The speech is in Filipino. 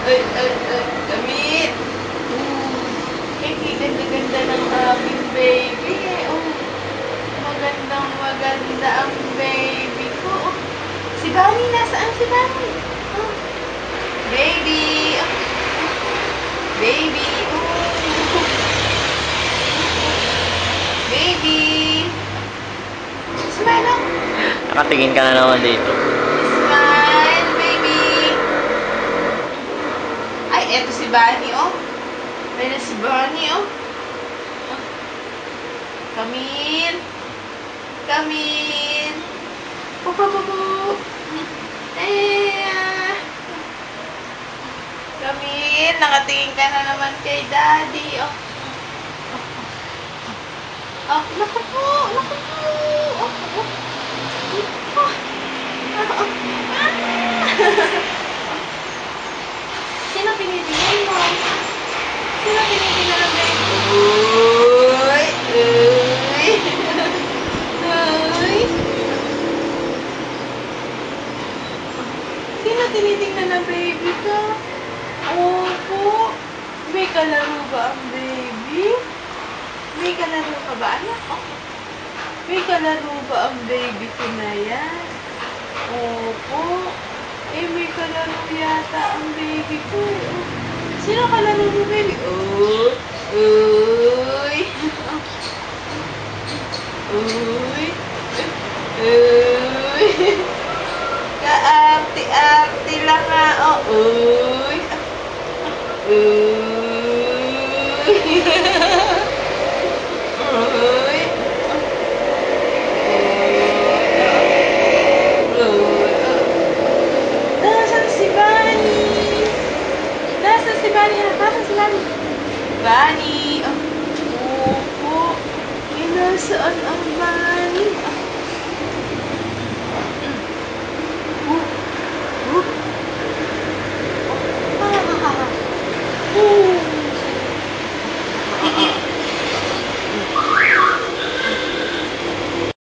Ay, damit. Eh, ganda-ganda ng aming baby. Oh, magandang-maganda ang baby ko. Oh, si Bunny, nasaan si Bunny? Oh, baby. Oh, baby. Oh, baby. Smile, oh. Nakatingin ka na naman dito. Smile, baby. Ay, eto si Bunny, oh. Ayun na si Bunny, oh. Oh. Come in. Come in. Pupupupu. Eh. Come in. Nakatingin ka na naman kay Daddy, oh. Oh, naku po. Naku po. Oh, oh. Oh. Oh, oh. Sino pinitingin mo? Sino tinitingnan ng baby? Uy! Uy! Uy! Sino tinitingnan ng baby ko? Opo! May kalaro ba ang baby? May kalaro ka ba, anak? Oh. May kalaro ba ang baby ko na yan? Opo! Eh, may kalaro yata ang baby ko. Oh. Sino kalaro mo, baby? Oh! Uy! Uy! Uy! Kaarte-arte lang nga, oh! Uy! Uy! Uy! Nasaan si Bunny? Nasaan si Bunny? Nasaan si Bunny? Bunny! Oh, opo. Eh, nasaan ang Bunny?